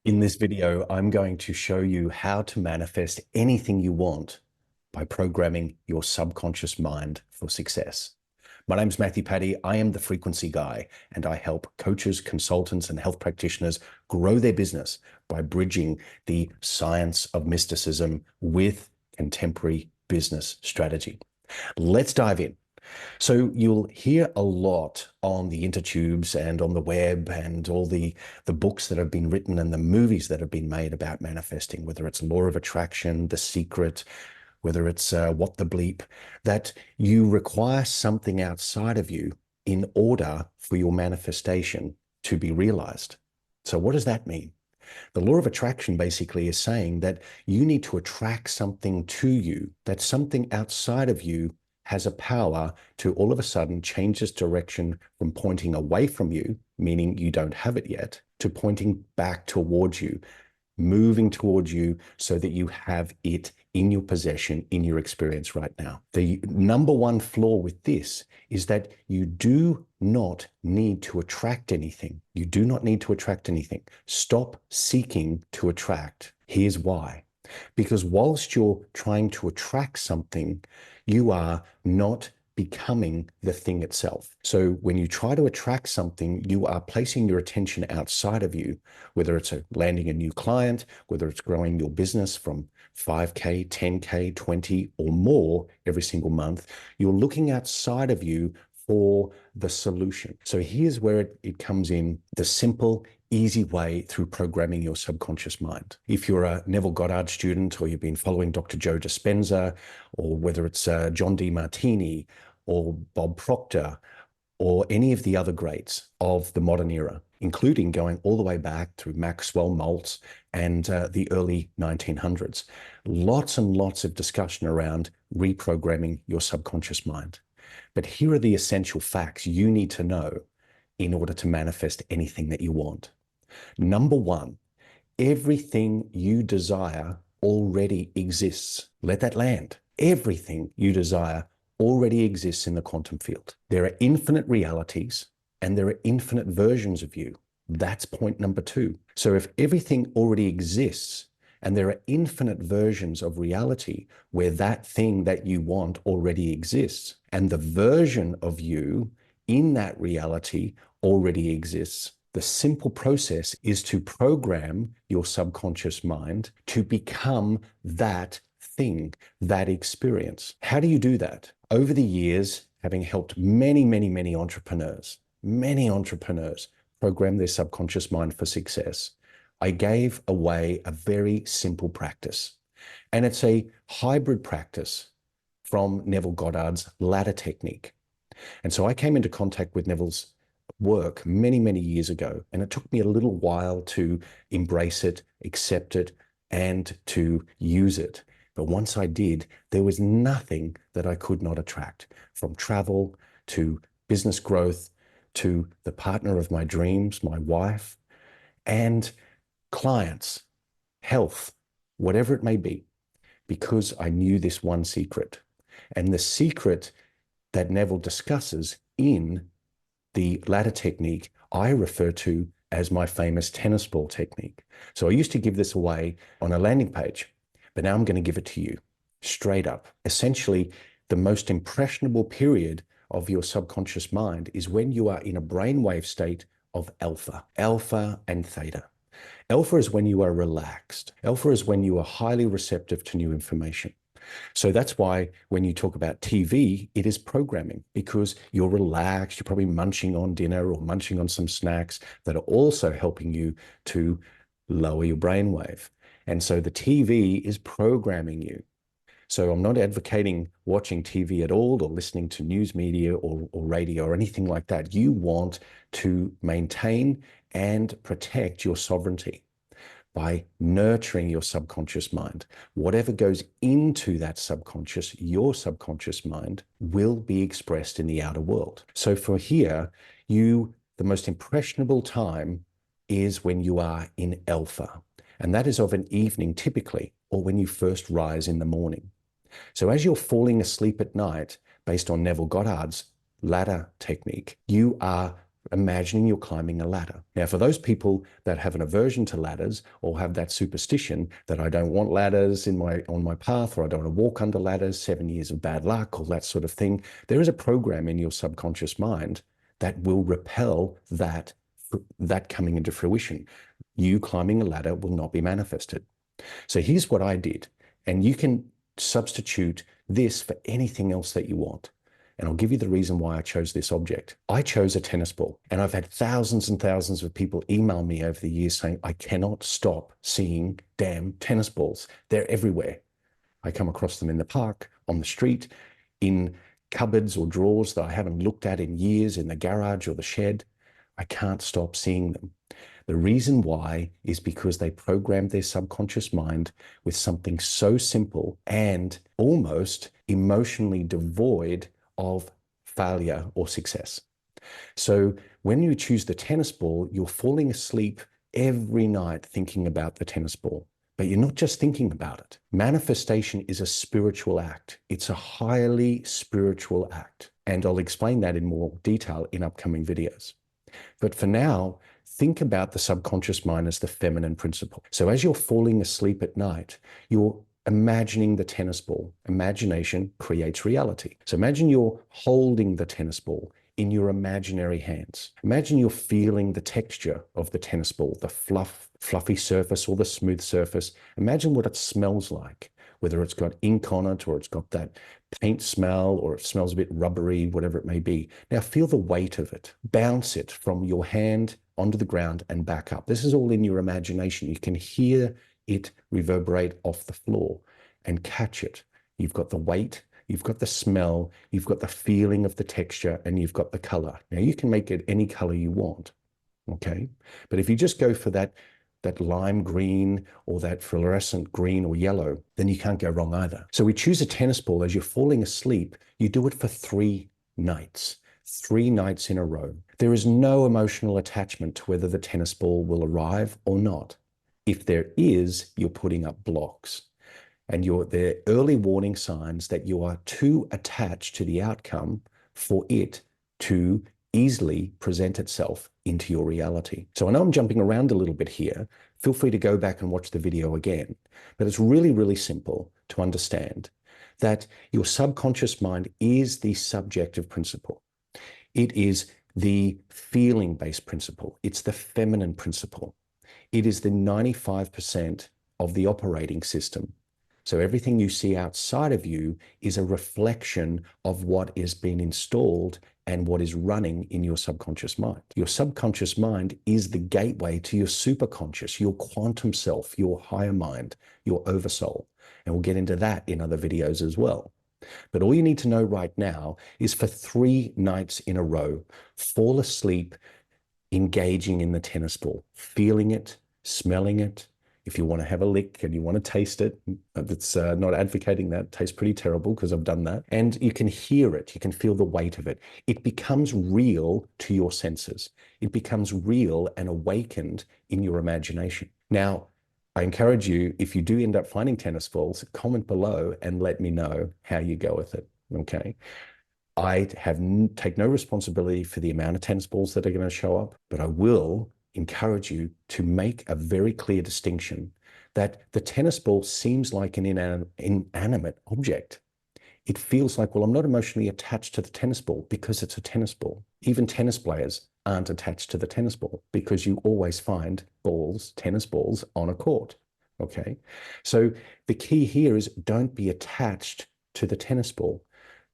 In this video, I'm going to show you how to manifest anything you want by programming your subconscious mind for success. My name's Matthew Paddy. I am the frequency guy, and I help coaches, consultants, and health practitioners grow their business by bridging the science of mysticism with contemporary business strategy. Let's dive in. So you'll hear a lot on the intertubes and on the web and all the books that have been written and the movies that have been made about manifesting, whether it's Law of Attraction, The Secret, whether it's What the Bleep, that you require something outside of you in order for your manifestation to be realized. So what does that mean? The law of attraction basically is saying that you need to attract something to you, that something outside of you has a power to all of a sudden change its direction from pointing away from you, meaning you don't have it yet, to pointing back towards you, moving towards you so that you have it in your possession, in your experience right now. The number one flaw with this is that you do not need to attract anything. You do not need to attract anything. Stop seeking to attract. Here's why. Because whilst you're trying to attract something, you are not becoming the thing itself. So when you try to attract something, you are placing your attention outside of you, whether it's landing a new client, whether it's growing your business from 5K, 10K, 20 or more every single month. You're looking outside of you for the solution. So here's where it comes in, the simple, easy way through programming your subconscious mind. If you're a Neville Goddard student, or you've been following Dr. Joe Dispenza, or whether it's John Demartini or Bob Proctor, or any of the other greats of the modern era, including going all the way back through Maxwell Maltz and the early 1900s, lots and lots of discussion around reprogramming your subconscious mind. But here are the essential facts you need to know in order to manifest anything that you want. Number one, everything you desire already exists. Let that land. Everything you desire already exists in the quantum field. There are infinite realities and there are infinite versions of you. That's point number two. So if everything already exists and there are infinite versions of reality where that thing that you want already exists, and the version of you in that reality already exists, the simple process is to program your subconscious mind to become that thing, that experience. How do you do that? Over the years, having helped many entrepreneurs program their subconscious mind for success, I gave away a very simple practice. And it's a hybrid practice from Neville Goddard's ladder technique. And so I came into contact with Neville's work many years ago, and it took me a little while to embrace it, accept it, and to use it. But once I did, there was nothing that I could not attract, from travel to business growth to the partner of my dreams, my wife, and clients, health, whatever it may be, because I knew this one secret. And the secret that Neville discusses in the ladder technique, I refer to as my famous tennis ball technique. So I used to give this away on a landing page, but now I'm going to give it to you straight up. Essentially, the most impressionable period of your subconscious mind is when you are in a brainwave state of alpha and theta. Alpha is when you are relaxed. Alpha is when you are highly receptive to new information. So that's why when you talk about TV, it is programming, because you're relaxed, you're probably munching on dinner or munching on some snacks that are also helping you to lower your brainwave. And so the TV is programming you. So I'm not advocating watching TV at all or listening to news media or radio or anything like that. You want to maintain and protect your sovereignty by nurturing your subconscious mind. Whatever goes into that subconscious, your subconscious mind, will be expressed in the outer world. So for here, the most impressionable time is when you are in alpha. And that is of an evening typically, or when you first rise in the morning. So as you're falling asleep at night, based on Neville Goddard's ladder technique, you are imagining you're climbing a ladder. Now, for those people that have an aversion to ladders or have that superstition that I don't want ladders on my path, or I don't want to walk under ladders, 7 years of bad luck, all that sort of thing, there is a program in your subconscious mind that will repel that coming into fruition. You climbing a ladder will not be manifested. So here's what I did, and you can substitute this for anything else that you want. And I'll give you the reason why I chose this object. I chose a tennis ball, and I've had thousands and thousands of people email me over the years saying, I cannot stop seeing damn tennis balls. They're everywhere. I come across them in the park, on the street, in cupboards or drawers that I haven't looked at in years, in the garage or the shed. I can't stop seeing them. The reason why is because they programmed their subconscious mind with something so simple and almost emotionally devoid of failure or success. So when you choose the tennis ball, you're falling asleep every night thinking about the tennis ball. But you're not just thinking about it. Manifestation is a spiritual act. It's a highly spiritual act. And I'll explain that in more detail in upcoming videos. But for now, think about the subconscious mind as the feminine principle. So as you're falling asleep at night, you're imagining the tennis ball. Imagination creates reality. So imagine you're holding the tennis ball in your imaginary hands. Imagine you're feeling the texture of the tennis ball, the fluffy surface or the smooth surface. Imagine what it smells like, whether it's got ink on it or it's got that paint smell or it smells a bit rubbery, whatever it may be. Now feel the weight of it. Bounce it from your hand onto the ground and back up. This is all in your imagination. You can hear it reverberate off the floor and catch it. You've got the weight, you've got the smell, you've got the feeling of the texture, and you've got the color. Now you can make it any color you want, okay? But if you just go for that lime green or that fluorescent green or yellow, then you can't go wrong either. So we choose a tennis ball as you're falling asleep. You do it for 3 nights. 3 nights in a row. There is no emotional attachment to whether the tennis ball will arrive or not. If there is, you're putting up blocks. And there are early warning signs that you are too attached to the outcome for it to easily present itself into your reality. So I know I'm jumping around a little bit here. Feel free to go back and watch the video again. But it's really, really simple to understand that your subconscious mind is the subjective principle. It is the feeling-based principle. It's the feminine principle. It is the 95% of the operating system. So everything you see outside of you is a reflection of what is being installed and what is running in your subconscious mind. Your subconscious mind is the gateway to your superconscious, your quantum self, your higher mind, your oversoul. And we'll get into that in other videos as well. But all you need to know right now is for 3 nights in a row, fall asleep engaging in the tennis ball, feeling it, smelling it. If you want to have a lick and you want to taste it, that's not advocating that. It tastes pretty terrible because I've done that. And you can hear it. You can feel the weight of it. It becomes real to your senses. It becomes real and awakened in your imagination. Now, I encourage you, if you do end up finding tennis balls, comment below and let me know how you go with it, okay? I take no responsibility for the amount of tennis balls that are going to show up, but I will encourage you to make a very clear distinction that the tennis ball seems like an inanimate object. It feels like, well, I'm not emotionally attached to the tennis ball because it's a tennis ball. Even tennis players aren't attached to the tennis ball because you always find balls, tennis balls on a court, okay? So the key here is don't be attached to the tennis ball,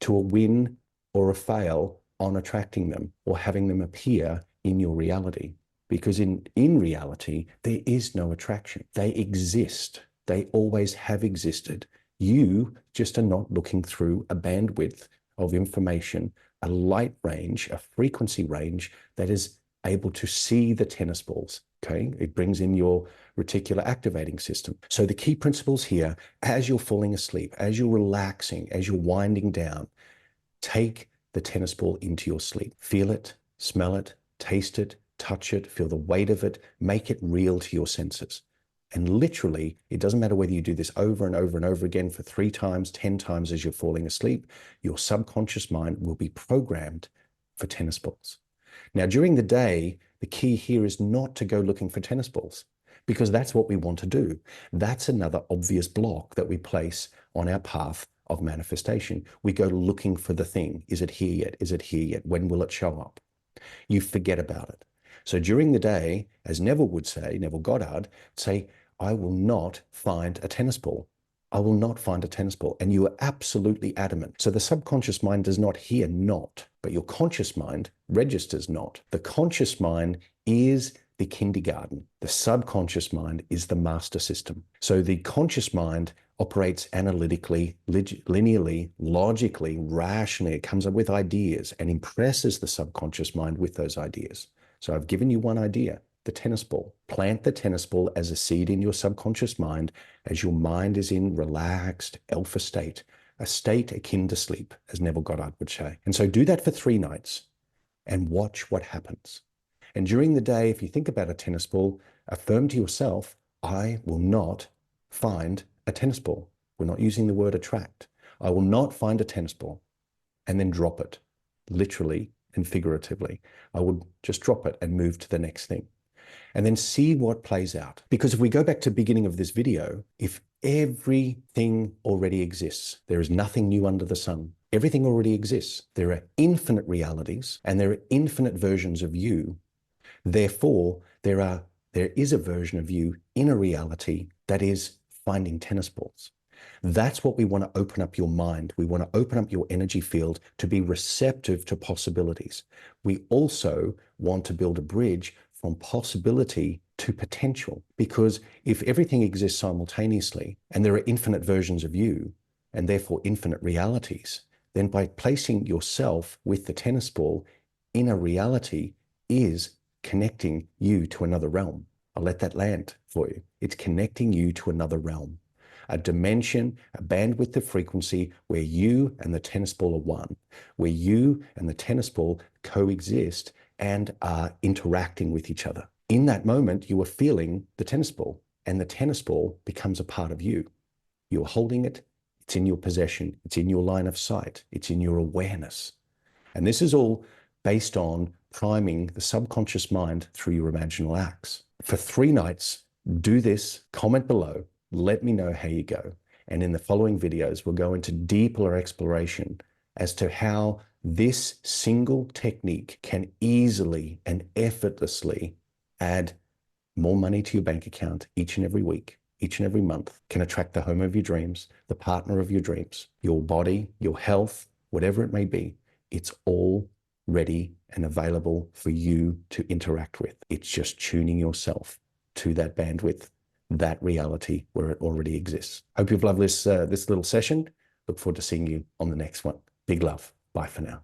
to a win or a fail on attracting them or having them appear in your reality. Because in reality, there is no attraction. They exist. They always have existed. You just are not looking through a bandwidth of information, a light range, a frequency range that is able to see the tennis balls, okay? It brings in your reticular activating system. So the key principles here, as you're falling asleep, as you're relaxing, as you're winding down, take the tennis ball into your sleep. Feel it, smell it, taste it, touch it, feel the weight of it, make it real to your senses. And literally, it doesn't matter whether you do this over and over and over again for 3 times, 10 times as you're falling asleep, your subconscious mind will be programmed for tennis balls. Now, during the day, the key here is not to go looking for tennis balls because that's what we want to do. That's another obvious block that we place on our path of manifestation. We go looking for the thing. Is it here yet? Is it here yet? When will it show up? You forget about it. So during the day, as Neville would say, Neville Goddard, say, I will not find a tennis ball. I will not find a tennis ball. And you are absolutely adamant. So the subconscious mind does not hear not, but your conscious mind registers not. The conscious mind is the kindergarten. The subconscious mind is the master system. So the conscious mind operates analytically, linearly, logically, rationally. It comes up with ideas and impresses the subconscious mind with those ideas. So I've given you one idea, the tennis ball. Plant the tennis ball as a seed in your subconscious mind as your mind is in relaxed alpha state, a state akin to sleep, as Neville Goddard would say. And so do that for 3 nights and watch what happens. And during the day, if you think about a tennis ball, affirm to yourself, I will not find a tennis ball. We're not using the word attract. I will not find a tennis ball. And then drop it, literally and figuratively. I would just drop it and move to the next thing. And then see what plays out. Because if we go back to the beginning of this video, if everything already exists, there is nothing new under the sun. Everything already exists. There are infinite realities and there are infinite versions of you. Therefore, there is a version of you in a reality that is finding tennis balls. That's what we want to open up your mind. We want to open up your energy field to be receptive to possibilities. We also want to build a bridge from possibility to potential, because if everything exists simultaneously and there are infinite versions of you and therefore infinite realities, then by placing yourself with the tennis ball in a reality is connecting you to another realm. I'll let that land for you. It's connecting you to another realm, a dimension, a bandwidth of frequency where you and the tennis ball are one, where you and the tennis ball coexist and are interacting with each other. In that moment, you are feeling the tennis ball, and the tennis ball becomes a part of you. You're holding it, it's in your possession, it's in your line of sight, it's in your awareness. And this is all based on priming the subconscious mind through your imaginal acts. For 3 nights, do this, comment below, let me know how you go. And in the following videos, we'll go into deeper exploration as to how this single technique can easily and effortlessly add more money to your bank account each and every week, each and every month, can attract the home of your dreams, the partner of your dreams, your body, your health, whatever it may be. It's all ready and available for you to interact with. It's just tuning yourself to that bandwidth, that reality where it already exists. Hope you've loved this little session. Look forward to seeing you on the next one. Big love. Bye for now.